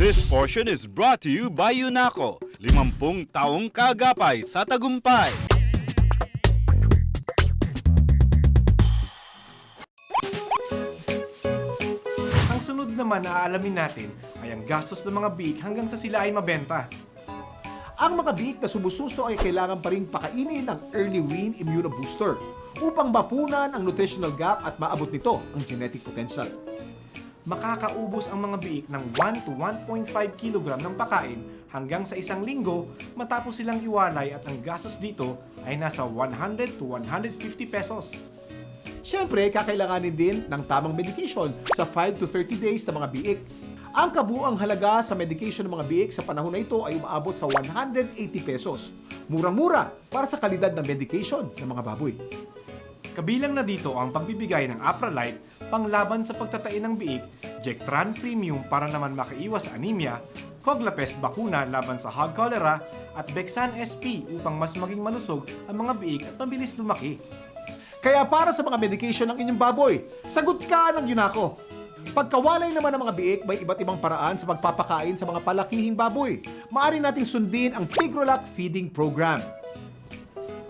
This portion is brought to you by UNACO, 50 taong kaagapay sa tagumpay. Ang sunod naman na aalamin natin ay ang gastos ng mga biik hanggang sa sila ay mabenta. Ang mga biik na sumususo ay kailangan pa rin pakainin ng Early Wean Immunobooster upang mapunan ang nutritional gap at maabot nito ang genetic potential. Makakaubos ang mga biik ng 1 to 1.5 kg ng pakain hanggang sa isang linggo matapos silang iwalay at ang gastos dito ay nasa 100 to 150 pesos. Siyempre, kakailanganin din ng tamang medication sa 5 to 30 days ng mga biik. Ang kabuang halaga sa medication ng mga biik sa panahon na ito ay umaabot sa 180 pesos. Murang-mura para sa kalidad ng medication ng mga baboy. Kabilang na dito ang pagbibigay ng Apralite panglaban sa pagtatain ng biik, Jectran Premium para naman makaiwas sa anemia, Coglapest bakuna laban sa hog cholera at Bexan SP upang mas maging malusog ang mga biik at mabilis lumaki. Kaya para sa mga medication ng inyong baboy, sagot ka ng UNACO. Pagkawalay naman ng mga biik, may iba't ibang paraan sa pagpapakain sa mga palakihing baboy. Maaari nating sundin ang Pigrolac Feeding Program.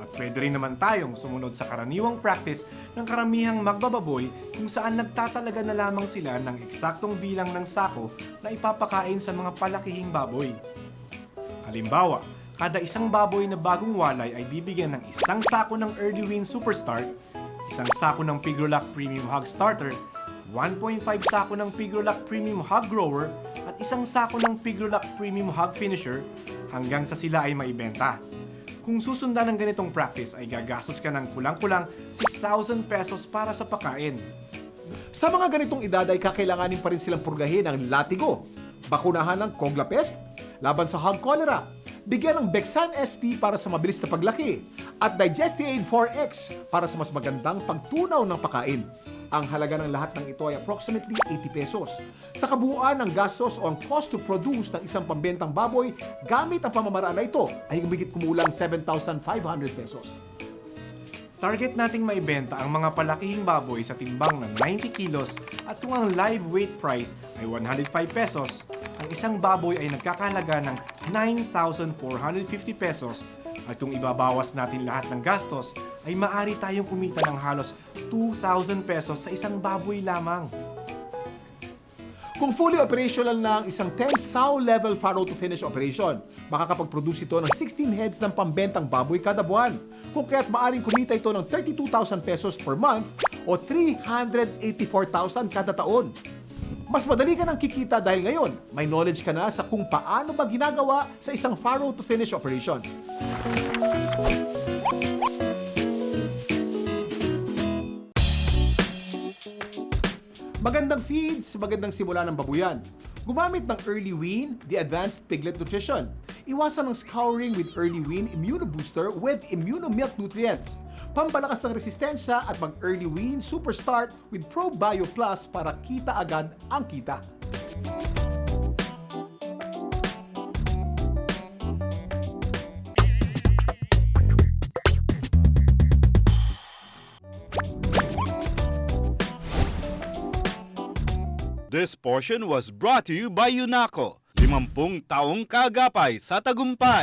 At pwede rin naman tayong sumunod sa karaniwang practice ng karamihang magbababoy kung saan nagtatalaga na lamang sila ng eksaktong bilang ng sako na ipapakain sa mga palakihing baboy. Halimbawa, kada isang baboy na bagong walay ay bibigyan ng isang sako ng Early Wean Superstart, isang sako ng Pigrolac Premium Hog Starter, 1.5 sako ng Pigrolac Premium Hog Grower at isang sako ng Pigrolac Premium Hog Finisher hanggang sa sila ay maibenta. Kung susundan ng ganitong practice ay gagastos ka ng kulang-kulang 6,000 pesos para sa pagkain. Sa mga ganitong edad ay kakailanganin pa rin silang purgahin ng latigo, bakunahan ng Coglapest, laban sa hog cholera, bigyan ng Bexan SP para sa mabilis na paglaki, at Digestiaid 4X para sa mas magandang pagtunaw ng pagkain. Ang halaga ng lahat ng ito ay approximately 80 pesos. Sa kabuuan ng gastos o ang cost to produce ng isang pambentang baboy gamit ang pamamaraan na ito ay humigit kumulang 7,500 pesos. Target nating maibenta ang mga palakihing baboy sa timbang ng 90 kilos at kung ang live weight price ay 105 pesos, ang isang baboy ay nagkakahalaga ng 9,450 pesos at kung ibabawas natin lahat ng gastos, ay maaari tayong kumita ng halos 2,000 pesos sa isang baboy lamang. Kung fully operational na ang isang 10 sow level farrow to finish operation, makakapag-produce ito ng 16 heads ng pambentang baboy kada buwan. Kung kaya't maaring kumita ito ng 32,000 pesos per month o 384,000 kada taon. Mas madali ka nang kikita dahil ngayon, may knowledge ka na sa kung paano ba ginagawa sa isang farrow to finish operation. Magandang feeds, magandang simula ng babuyan. Gumamit ng Early Wean, the Advanced Piglet Nutrition. Iwasan ng scouring with Early Wean Immunobooster with Immunomilk Nutrients. Pampalakas ng resistensya at mag-Early Wean Superstart with ProBio Plus para kita agad ang kita. This portion was brought to you by UNACO, 50 taong kaagapay sa tagumpay.